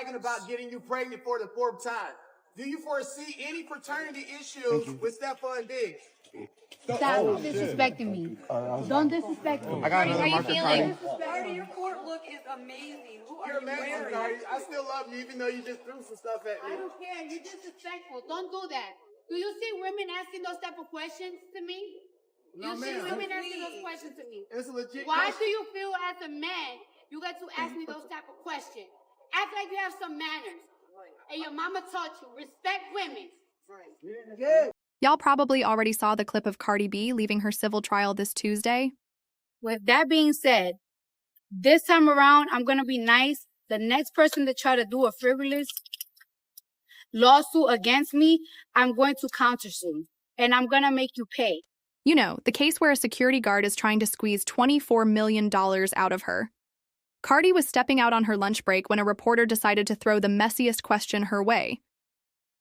bragging about getting you pregnant for the 4th time. Do you foresee any paternity issues with Stephon Diggs? Stop disrespecting me. Don't disrespect me. I got another marker, Cardi. Cardi, your court look is amazing. Who are You're you amazing, wearing? Cardi. I still love you, even though you just threw some stuff at me. I don't care. You're disrespectful. Don't do that. Do you see women asking those type of questions to me? No, You see ma'am. women asking those questions to me? It's a legit Why question. do you feel as a man you get to ask me those type of questions? Act like you have some manners. And your mama taught you, respect women. Good. Y'all probably already saw the clip of Cardi B leaving her civil trial this Tuesday. With that being said, this time around, I'm going to be nice. The next person to try to do a frivolous lawsuit against me, I'm going to countersue. And I'm going to make you pay. You know, the case where a security guard is trying to squeeze $24 million out of her. Cardi was stepping out on her lunch break when a reporter decided to throw the messiest question her way.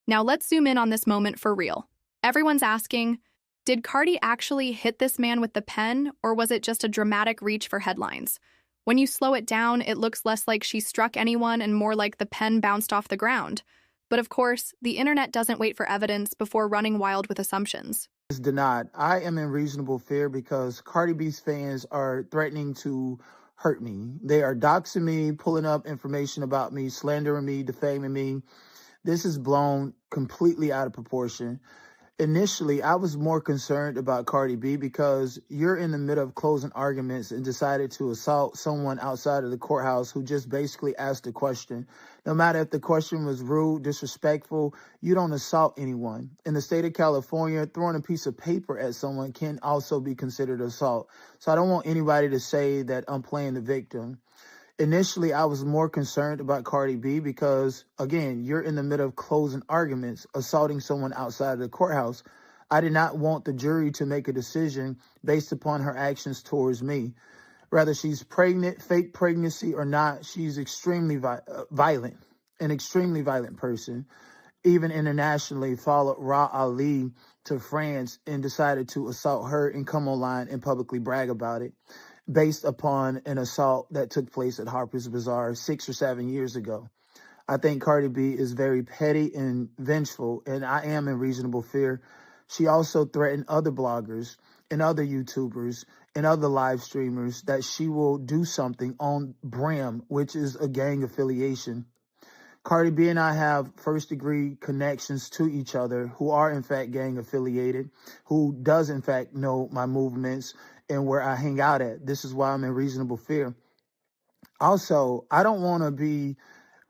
Now let's zoom in on this moment for real. Everyone's asking, did Cardi actually hit this man with the pen, or was it just a dramatic reach for headlines? When you slow it down, it looks less like she struck anyone and more like the pen bounced off the ground. But of course, the internet doesn't wait for evidence before running wild with assumptions. Is denied. I am in reasonable fear because Cardi B's fans are threatening to hurt me. They are doxing me, pulling up information about me, slandering me, defaming me. This is blown completely out of proportion. Initially, I was more concerned about Cardi B because you're in the middle of closing arguments and decided to assault someone outside of the courthouse who just basically asked a question. No matter if the question was rude, disrespectful, you don't assault anyone. In the state of California, throwing a piece of paper at someone can also be considered assault. So I don't want anybody to say that I'm playing the victim. Initially, I was more concerned about Cardi B because, again, you're in the middle of closing arguments, assaulting someone outside of the courthouse. I did not want the jury to make a decision based upon her actions towards me. Whether she's pregnant, fake pregnancy or not, she's extremely violent, an extremely violent person. Even internationally, followed Ra Ali to France and decided to assault her and come online and publicly brag about it, based upon an assault that took place at Harper's Bazaar 6 or 7 years ago. I think Cardi B is very petty and vengeful, and I am in reasonable fear. She also threatened other bloggers and other YouTubers and other live streamers that she will do something on Bram, which is a gang affiliation. Cardi B and I have first-degree connections to each other who are, in fact, gang affiliated, who does, in fact, know my movements and where I hang out at. This is why I'm in reasonable fear. Also, I don't want to be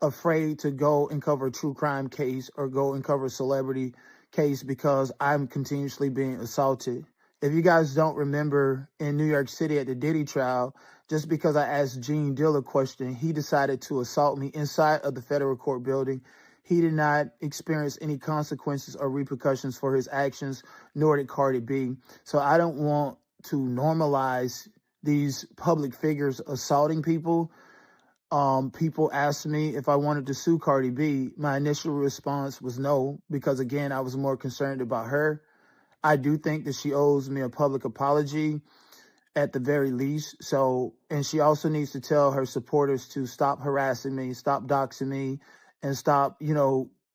afraid to go and cover a true crime case or go and cover a celebrity case because I'm continuously being assaulted. If you guys don't remember, in New York City at the Diddy trial, just because I asked Gene Deal a question, he decided to assault me inside of the federal court building. He did not experience any consequences or repercussions for his actions, nor did Cardi B. So I don't want to normalize these public figures assaulting people. People asked me if I wanted to sue Cardi B. My initial response was no, because again, I was more concerned about her. I do think that she owes me a public apology at the very least. So, and she also needs to tell her supporters to stop harassing me, stop doxing me, and stop,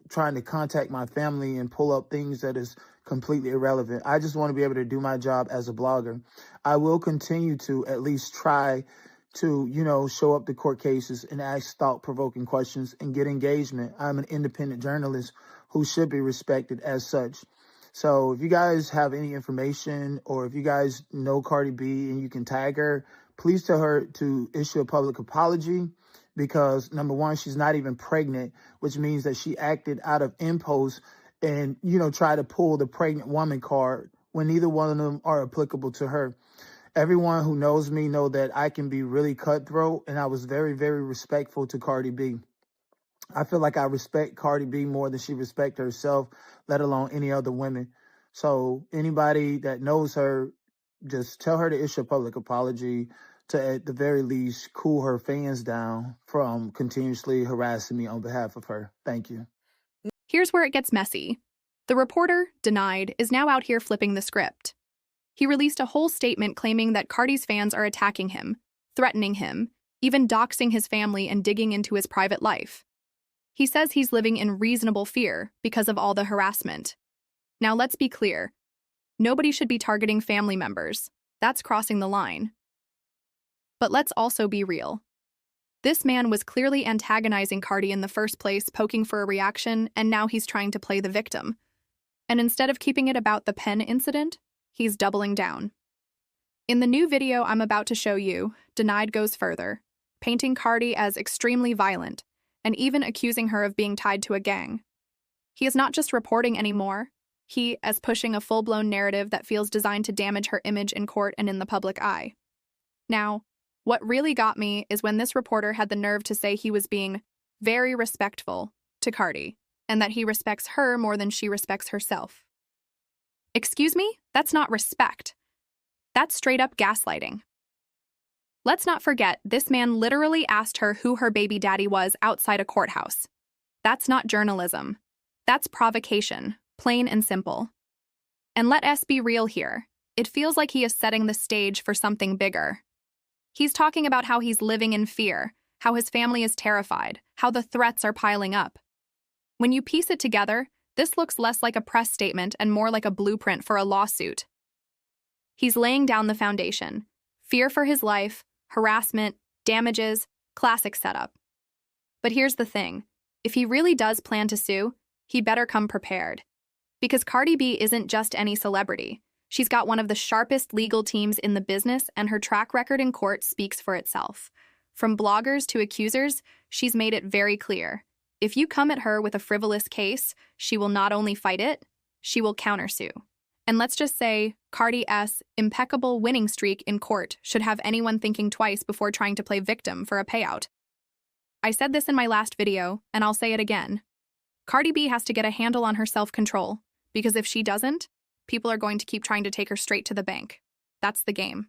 trying to contact my family and pull up things that is completely irrelevant. I just want to be able to do my job as a blogger. I will continue to at least try to, show up to court cases and ask thought-provoking questions and get engagement. I'm an independent journalist who should be respected as such. So if you guys have any information or if you guys know Cardi B and you can tag her, please tell her to issue a public apology because, number one, she's not even pregnant, which means that she acted out of impulse and, try to pull the pregnant woman card when neither one of them are applicable to her. Everyone who knows me know that I can be really cutthroat, and I was very, very respectful to Cardi B. I feel like I respect Cardi B more than she respects herself, let alone any other women. So anybody that knows her, just tell her to issue a public apology to, at the very least, cool her fans down from continuously harassing me on behalf of her. Thank you. Here's where it gets messy. The reporter, Denied, is now out here flipping the script. He released a whole statement claiming that Cardi's fans are attacking him, threatening him, even doxing his family and digging into his private life. He says he's living in reasonable fear because of all the harassment. Now let's be clear. Nobody should be targeting family members. That's crossing the line. But let's also be real. This man was clearly antagonizing Cardi in the first place, poking for a reaction, and now he's trying to play the victim. And instead of keeping it about the pen incident, he's doubling down. In the new video I'm about to show you, Denied goes further, painting Cardi as extremely violent, and even accusing her of being tied to a gang. He is not just reporting anymore, he is pushing a full-blown narrative that feels designed to damage her image in court and in the public eye. Now, what really got me is when this reporter had the nerve to say he was being very respectful to Cardi, and that he respects her more than she respects herself. Excuse me? That's not respect. That's straight-up gaslighting. Let's not forget, this man literally asked her who her baby daddy was outside a courthouse. That's not journalism. That's provocation, plain and simple. And let us be real here. It feels like he is setting the stage for something bigger. He's talking about how he's living in fear, how his family is terrified, how the threats are piling up. When you piece it together, this looks less like a press statement and more like a blueprint for a lawsuit. He's laying down the foundation. Fear for his life, harassment, damages, classic setup. But here's the thing. If he really does plan to sue, he better come prepared. Because Cardi B isn't just any celebrity. She's got one of the sharpest legal teams in the business, and her track record in court speaks for itself. From bloggers to accusers, she's made it very clear. If you come at her with a frivolous case, she will not only fight it, she will countersue. And let's just say, Cardi's impeccable winning streak in court should have anyone thinking twice before trying to play victim for a payout. I said this in my last video, and I'll say it again. Cardi B has to get a handle on her self-control, because if she doesn't, people are going to keep trying to take her straight to the bank. That's the game.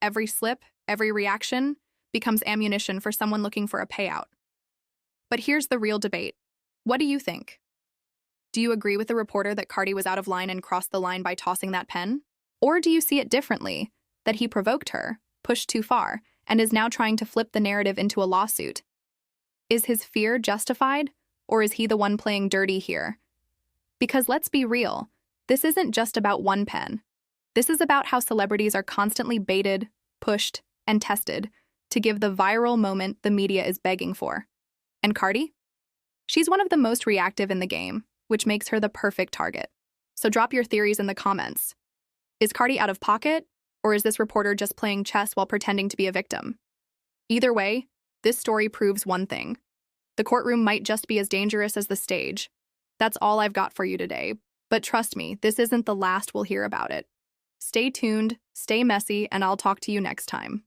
Every slip, every reaction becomes ammunition for someone looking for a payout. But here's the real debate. What do you think? Do you agree with the reporter that Cardi was out of line and crossed the line by tossing that pen? Or do you see it differently, that he provoked her, pushed too far, and is now trying to flip the narrative into a lawsuit? Is his fear justified, or is he the one playing dirty here? Because let's be real, this isn't just about one pen. This is about how celebrities are constantly baited, pushed, and tested to give the viral moment the media is begging for. And Cardi? She's one of the most reactive in the game, which makes her the perfect target. So drop your theories in the comments. Is Cardi out of pocket, or is this reporter just playing chess while pretending to be a victim? Either way, this story proves one thing. The courtroom might just be as dangerous as the stage. That's all I've got for you today. But trust me, this isn't the last we'll hear about it. Stay tuned, stay messy, and I'll talk to you next time.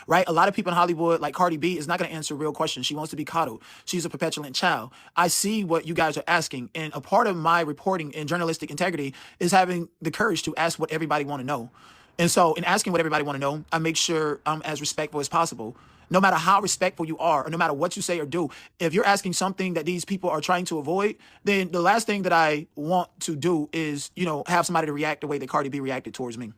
Right? A lot of people in Hollywood, like Cardi B, is not going to answer real questions. She wants to be coddled. She's a petulant child. I see what you guys are asking. And a part of my reporting and journalistic integrity is having the courage to ask what everybody want to know. And so in asking what everybody want to know, I make sure I'm as respectful as possible. No matter how respectful you are, or no matter what you say or do, if you're asking something that these people are trying to avoid, then the last thing that I want to do is, have somebody to react the way that Cardi B reacted towards me.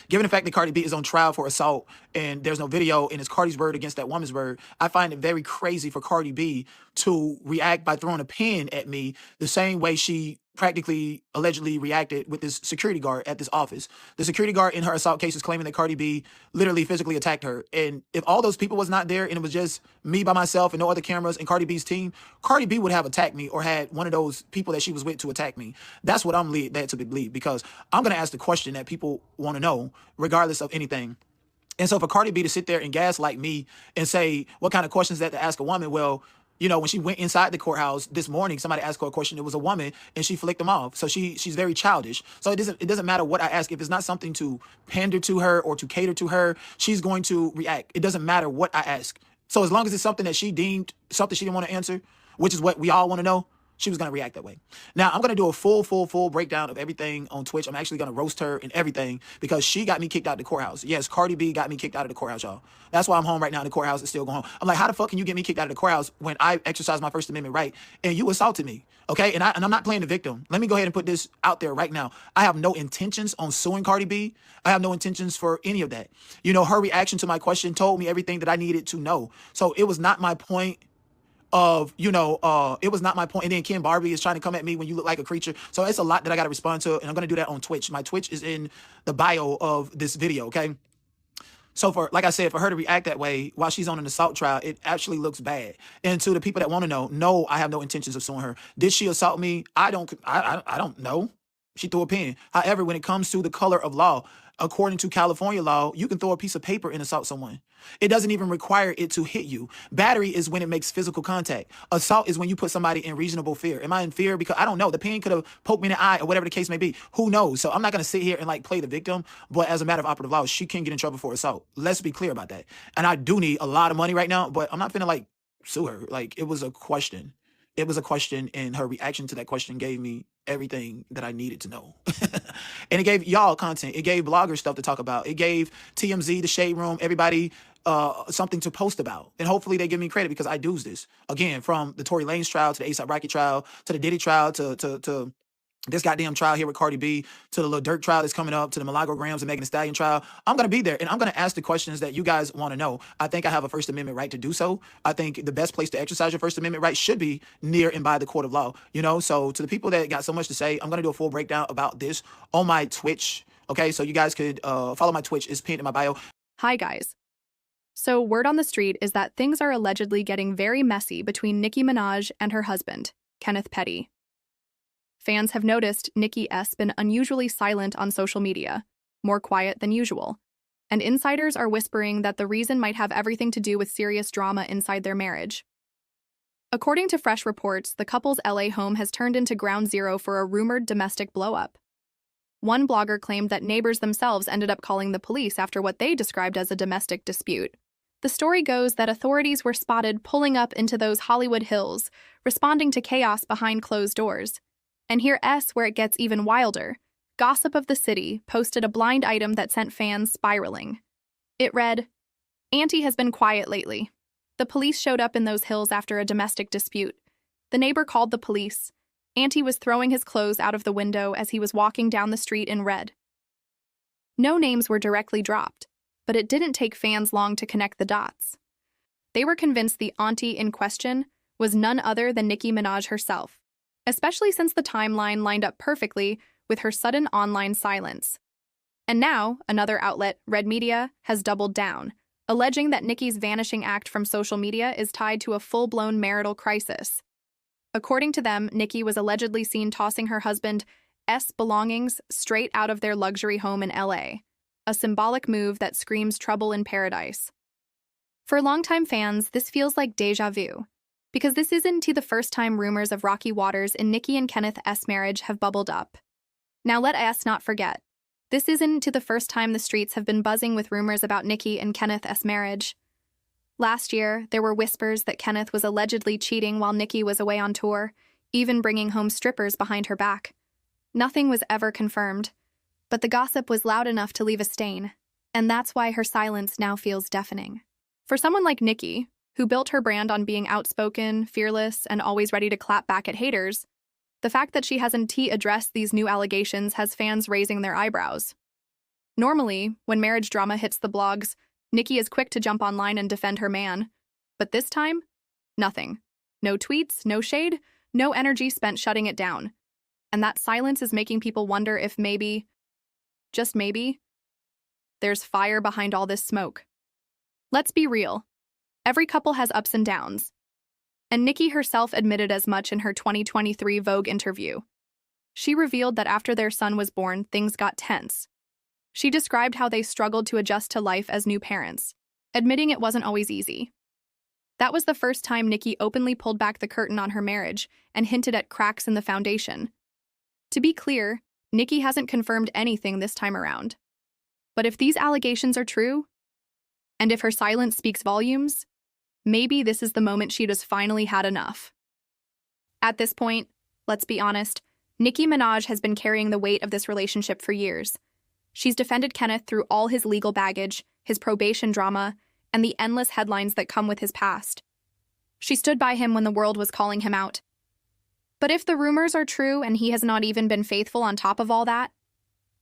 Given the fact that Cardi B is on trial for assault and there's no video and it's Cardi's word against that woman's word, I find it very crazy for Cardi B to react by throwing a pen at me the same way she practically allegedly reacted with this security guard at this office. The security guard in her assault case is claiming that Cardi B literally physically attacked her. And if all those people was not there and it was just me by myself and no other cameras and Cardi B's team, Cardi B would have attacked me or had one of those people that she was with to attack me. That's what I'm led to believe, because I'm going to ask the question that people want to know regardless of anything. And so for Cardi B to sit there and gaslight me and say, what kind of questions that to ask a woman? Well, when she went inside the courthouse this morning, somebody asked her a question. It was a woman, and she flicked them off. So she's very childish. So it doesn't matter what I ask. If it's not something to pander to her or to cater to her, she's going to react. It doesn't matter what I ask. So as long as it's something that she deemed something she didn't want to answer, which is what we all want to know, she was going to react that way. Now, I'm going to do a full breakdown of everything on Twitch. I'm actually going to roast her and everything because she got me kicked out of the courthouse. Yes, Cardi B got me kicked out of the courthouse, y'all. That's why I'm home right now in the courthouse and still going home. I'm like, how the fuck can you get me kicked out of the courthouse when I exercised my First Amendment right and you assaulted me? Okay, and I'm not playing the victim. Let me go ahead and put this out there right now. I have no intentions on suing Cardi B. I have no intentions for any of that. Her reaction to my question told me everything that I needed to know. So it was not my point of, it was not my point. And then Ken Barbie is trying to come at me when you look like a creature. So it's a lot that I got to respond to, and I'm going to do that on Twitch. My Twitch is in the bio of this video, okay? So like I said, for her to react that way while she's on an assault trial, it actually looks bad. And to the people that want to know, no, I have no intentions of suing her. Did she assault me? I don't know. She threw a pen. However, when it comes to the color of law, according to California law, you can throw a piece of paper and assault someone. It doesn't even require it to hit you. Battery is when it makes physical contact. Assault is when you put somebody in reasonable fear. Am I in fear? Because I don't know. The pen could have poked me in the eye or whatever the case may be. Who knows? So I'm not going to sit here and play the victim. But as a matter of operative law, she can get in trouble for assault. Let's be clear about that. And I do need a lot of money right now, but I'm not finna sue her. It was a question. It was a question, and her reaction to that question gave me everything that I needed to know. And it gave y'all content. It gave bloggers stuff to talk about. It gave TMZ, the Shade Room, everybody something to post about. And hopefully they give me credit because I do this. Again, from the Tory Lanez trial to the A$AP Rocky trial to the Diddy trial to this goddamn trial here with Cardi B, to the Lil Durk trial that's coming up, to the Milagograms and Megan Thee Stallion trial. I'm going to be there, and I'm going to ask the questions that you guys want to know. I think I have a First Amendment right to do so. I think the best place to exercise your First Amendment right should be near and by the court of law. So to the people that got so much to say, I'm going to do a full breakdown about this on my Twitch. Okay, so you guys could follow my Twitch. It's pinned in my bio. Hi, guys. So word on the street is that things are allegedly getting very messy between Nicki Minaj and her husband, Kenneth Petty. Fans have noticed Nicki S. been unusually silent on social media, more quiet than usual, and insiders are whispering that the reason might have everything to do with serious drama inside their marriage. According to fresh reports, the couple's LA home has turned into ground zero for a rumored domestic blow-up. One blogger claimed that neighbors themselves ended up calling the police after what they described as a domestic dispute. The story goes that authorities were spotted pulling up into those Hollywood hills, responding to chaos behind closed doors. And here where it gets even wilder. Gossip of the City posted a blind item that sent fans spiraling. It read, "Auntie has been quiet lately. The police showed up in those hills after a domestic dispute. The neighbor called the police. Auntie was throwing his clothes out of the window as he was walking down the street in red." No names were directly dropped, but it didn't take fans long to connect the dots. They were convinced the auntie in question was none other than Nicki Minaj herself, especially since the timeline lined up perfectly with her sudden online silence. And now, another outlet, Red Media, has doubled down, alleging that Nicki's vanishing act from social media is tied to a full-blown marital crisis. According to them, Nicki was allegedly seen tossing her husband's belongings straight out of their luxury home in LA, a symbolic move that screams trouble in paradise. For longtime fans, this feels like déjà vu, because this isn't the first time rumors of rocky waters in Nicki and Kenneth's marriage have bubbled up. Now let us not forget, this isn't the first time the streets have been buzzing with rumors about Nicki and Kenneth's marriage. Last year, there were whispers that Kenneth was allegedly cheating while Nicki was away on tour, even bringing home strippers behind her back. Nothing was ever confirmed, but the gossip was loud enough to leave a stain, and that's why her silence now feels deafening. For someone like Nicki, who built her brand on being outspoken, fearless, and always ready to clap back at haters, the fact that she hasn't addressed these new allegations has fans raising their eyebrows. Normally, when marriage drama hits the blogs, Nicki is quick to jump online and defend her man. But this time, nothing. No tweets, no shade, no energy spent shutting it down. And that silence is making people wonder if maybe, just maybe, there's fire behind all this smoke. Let's be real. Every couple has ups and downs. And Nicki herself admitted as much in her 2023 Vogue interview. She revealed that after their son was born, things got tense. She described how they struggled to adjust to life as new parents, admitting it wasn't always easy. That was the first time Nicki openly pulled back the curtain on her marriage and hinted at cracks in the foundation. To be clear, Nicki hasn't confirmed anything this time around. But if these allegations are true, and if her silence speaks volumes, maybe this is the moment she'd has finally had enough. At this point, let's be honest, Nicki Minaj has been carrying the weight of this relationship for years. She's defended Kenneth through all his legal baggage, his probation drama, and the endless headlines that come with his past. She stood by him when the world was calling him out. But if the rumors are true and he has not even been faithful on top of all that,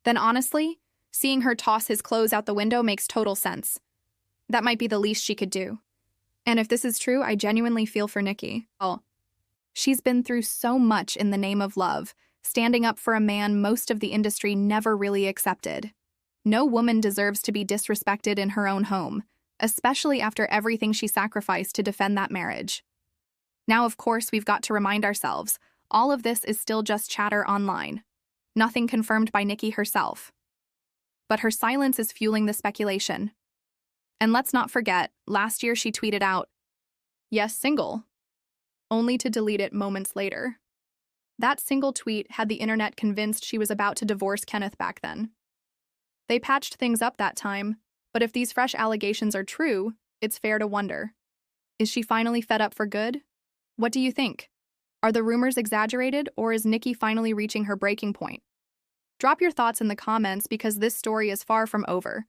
then honestly, seeing her toss his clothes out the window makes total sense. That might be the least she could do. And if this is true, I genuinely feel for Nicki. Oh, she's been through so much in the name of love, standing up for a man most of the industry never really accepted. No woman deserves to be disrespected in her own home, especially after everything she sacrificed to defend that marriage. Now, of course, we've got to remind ourselves, all of this is still just chatter online. Nothing confirmed by Nicki herself. But her silence is fueling the speculation. And let's not forget, last year she tweeted out, "Yes, single," only to delete it moments later. That single tweet had the internet convinced she was about to divorce Kenneth back then. They patched things up that time, but if these fresh allegations are true, it's fair to wonder. Is she finally fed up for good? What do you think? Are the rumors exaggerated, or is Nicki finally reaching her breaking point? Drop your thoughts in the comments because this story is far from over.